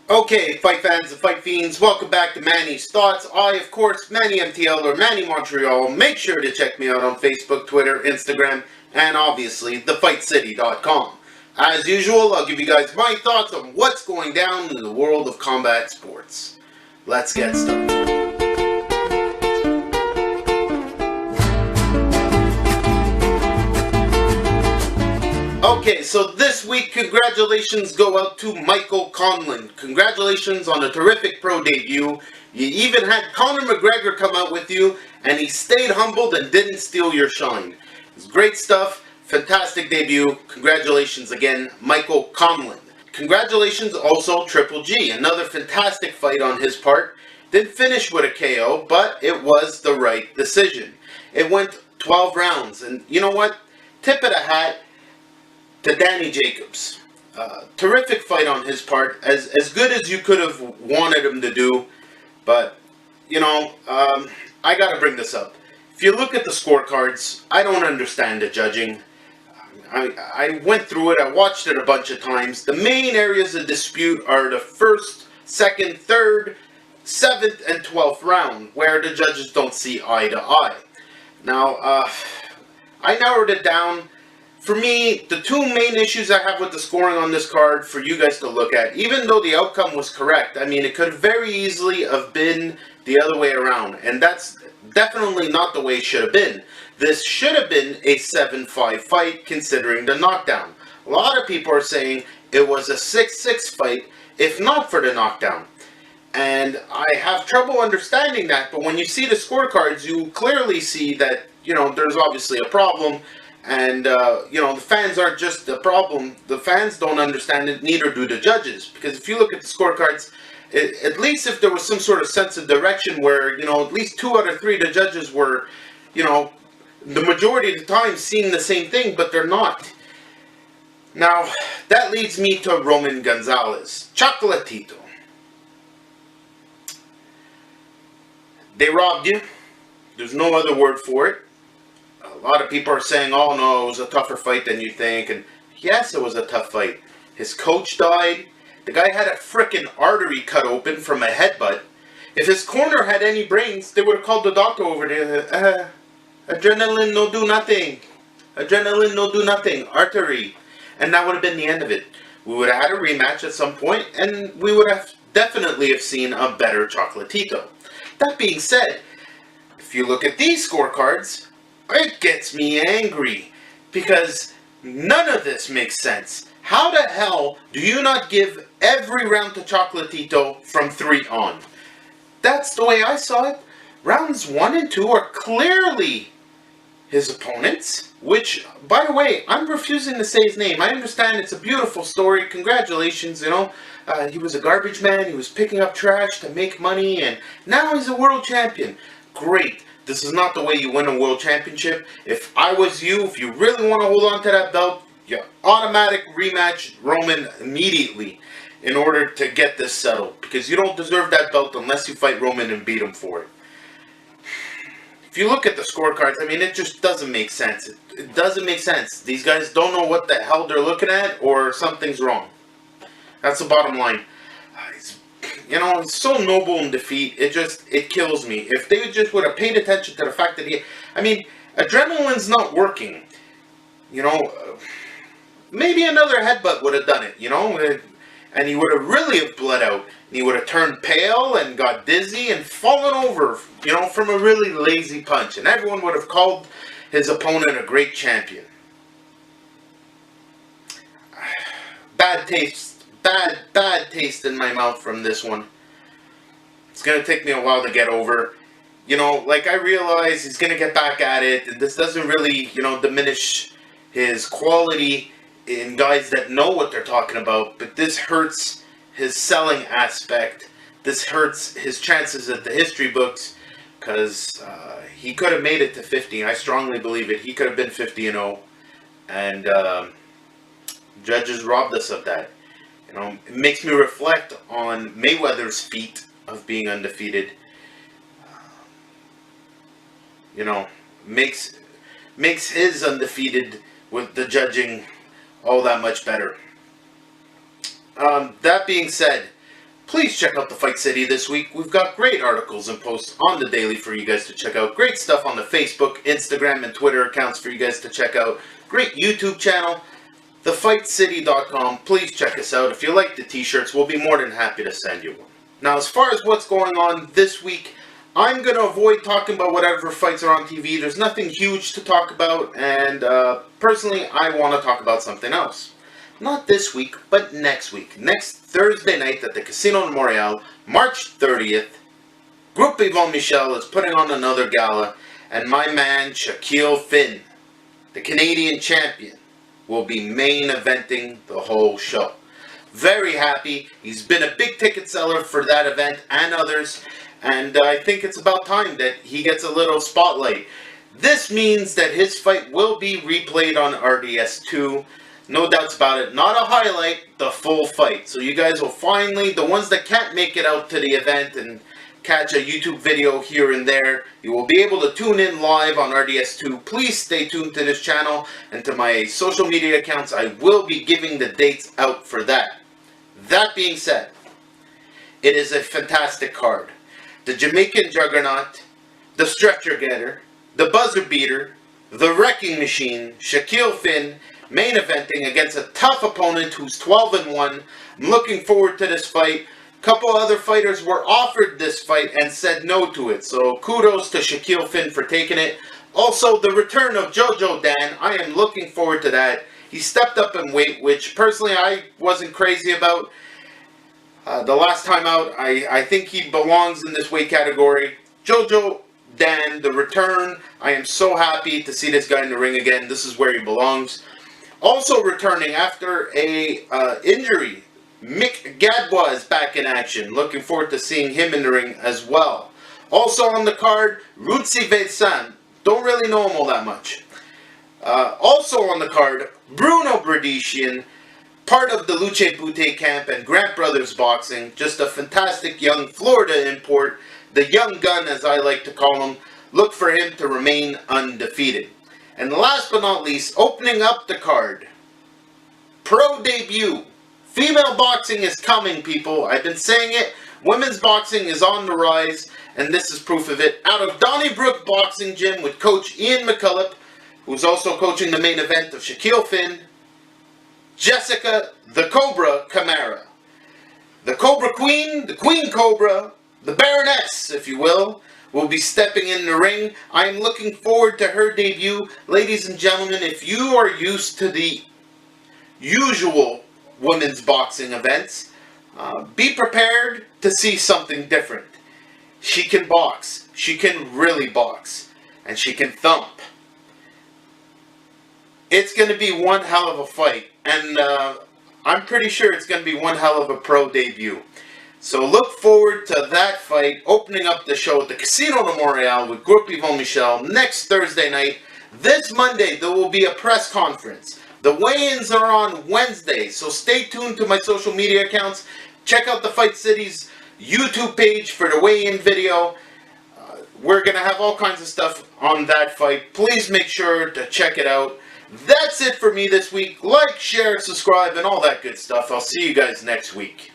Okay, fight fans and fight fiends, welcome back to Manny's Thoughts. I, of course, Manny MTL or Manny Montreal. Make sure to check me out on Facebook, Twitter, Instagram, and obviously thefightcity.com. As usual, I'll give you guys my thoughts on what's going down in the world of combat sports. Let's get started. Okay, so this week, congratulations go out to Michael Conlan. Congratulations on a terrific pro debut. You even had Conor McGregor come out with you, and he stayed humbled and didn't steal your shine. It's great stuff. Fantastic debut. Congratulations again, Michael Conlan. Congratulations also Triple G. Another fantastic fight on his part. Didn't finish with a KO, but it was the right decision. It went 12 rounds, and you know what? Tip of the hat to Danny Jacobs. Terrific fight on his part, as good as you could have wanted him to do, but, you know, I gotta bring this up. If you look at the scorecards, I don't understand the judging. I went through it, I watched it a bunch of times. The main areas of dispute are the first, second, third, 7th, and 12th round, where the judges don't see eye to eye. Now, I narrowed it down. For me, the two main issues I have with the scoring on this card for you guys to look at, even though the outcome was correct, I mean, it could very easily have been the other way around, and that's definitely not the way it should have been. This should have been a 7-5 fight, considering the knockdown. A lot of people are saying it was a 6-6 fight, if not for the knockdown. And I have trouble understanding that, but when you see the scorecards, you clearly see that, you know, there's obviously a problem. And, you know, the fans aren't just the problem. The fans don't understand it, neither do the judges. Because if you look at the scorecards, at least if there was some sort of sense of direction where, you know, at least 2 out of 3 of the judges were, you know, the majority of the time seeing the same thing, but they're not. Now, that leads me to Roman Gonzalez. Chocolatito. They robbed you. There's no other word for it. A lot of people are saying, oh no, it was a tougher fight than you think. And yes, it was a tough fight. His coach died. The guy had a frickin' artery cut open from a headbutt. If his corner had any brains, they would have called the doctor over there. Adrenaline no do nothing. Adrenaline no do nothing. Artery. And that would have been the end of it. We would have had a rematch at some point, and we would have definitely have seen a better Chocolatito. That being said, if you look at these scorecards, it gets me angry, because none of this makes sense. How the hell do you not give every round to Chocolatito from 3 on? That's the way I saw it. Rounds 1 and 2 are clearly his opponents, which, by the way, I'm refusing to say his name. I understand it's a beautiful story. Congratulations, you know. He was a garbage man. He was picking up trash to make money, and now he's a world champion. Great. This is not the way you win a world championship. If I was you, if you really want to hold on to that belt, you automatic rematch Roman immediately in order to get this settled. Because you don't deserve that belt unless you fight Roman and beat him for it. If you look at the scorecards, I mean, it just doesn't make sense. It doesn't make sense. These guys don't know what the hell they're looking at, or something's wrong. That's the bottom line. You know, it's so noble in defeat, it kills me. If they just would have paid attention to the fact that I mean, adrenaline's not working. You know, maybe another headbutt would have done it, you know, and he would have really have bled out. And he would have turned pale and got dizzy and fallen over, you know, from a really lazy punch. And everyone would have called his opponent a great champion. Bad taste. Bad taste in my mouth from this one. It's going to take me a while to get over. You know, like, I realize he's going to get back at it, and this doesn't really, you know, diminish his quality in guys that know what they're talking about, but this hurts his selling aspect. This hurts his chances at the history books, because he could have made it to 50. I strongly believe it. He could have been 50-0, and judges robbed us of that. You know, it makes me reflect on Mayweather's feat of being undefeated. You know, makes his undefeated with the judging all that much better. That being said, please check out the Fight City this week. We've got great articles and posts on the daily for you guys to check out. Great stuff on the Facebook, Instagram, and Twitter accounts for you guys to check out. Great YouTube channel, thefightcity.com. Please check us out. If you like the t-shirts, we'll be more than happy to send you one. Now, as far as what's going on this week, I'm going to avoid talking about whatever fights are on TV. There's nothing huge to talk about, and personally, I want to talk about something else. Not this week, but next week. Next Thursday night at the Casino de Montreal, March 30th, Groupe Yvon Michel is putting on another gala, and my man Shakeel Phinn, the Canadian champion, will be main eventing the whole show. Very happy. He's been a big ticket seller for that event and others, and I think it's about time that he gets a little spotlight. This means that his fight will be replayed on RDS2. No doubts about it. Not a highlight, the full fight. So you guys will finally, the ones that can't make it out to the event and catch a YouTube video here and there, you will be able to tune in live on RDS2. Please stay tuned to this channel and to my social media accounts. I will be giving the dates out for that. That being said, it is a fantastic card. The Jamaican Juggernaut, the Stretcher Getter, the Buzzer Beater, the Wrecking Machine, Shakeel Phinn, main eventing against a tough opponent who's 12-1. I'm looking forward to this fight. A couple other fighters were offered this fight and said no to it, so kudos to Shakeel Phinn for taking it. Also, the return of Jojo Dan, I am looking forward to that. He stepped up in weight, which personally I wasn't crazy about. The last time out, I think he belongs in this weight category. Jojo Dan, the return, I am so happy to see this guy in the ring again. This is where he belongs. Also returning after a injury, Mick Gadbois is back in action. Looking forward to seeing him in the ring as well. Also on the card, Rutsi Vincent. Don't really know him all that much. Also on the card, Bruno Bradishian, part of the Luce Bute camp and Grant Brothers Boxing. Just a fantastic young Florida import. The young gun, as I like to call him. Look for him to remain undefeated. And last but not least, opening up the card, pro debut. Female boxing is coming, people. I've been saying it. Women's boxing is on the rise, and this is proof of it. Out of Donnybrook Boxing Gym with Coach Ian McCullough, who's also coaching the main event of Shakeel Phinn, Jessica the Cobra Camara. The Cobra Queen, the Queen Cobra, the Baroness, if you will be stepping in the ring. I am looking forward to her debut. Ladies and gentlemen, if you are used to the usual women's boxing events, be prepared to see something different. She can box. She can really box. And she can thump. It's going to be one hell of a fight. And I'm pretty sure it's going to be one hell of a pro debut. So look forward to that fight, opening up the show at the Casino de Montreal with Groupe Yvon Michel next Thursday night. This Monday, there will be a press conference. The weigh-ins are on Wednesday, so stay tuned to my social media accounts. Check out the Fight City's YouTube page for the weigh-in video. We're going to have all kinds of stuff on that fight. Please make sure to check it out. That's it for me this week. Like, share, subscribe, and all that good stuff. I'll see you guys next week.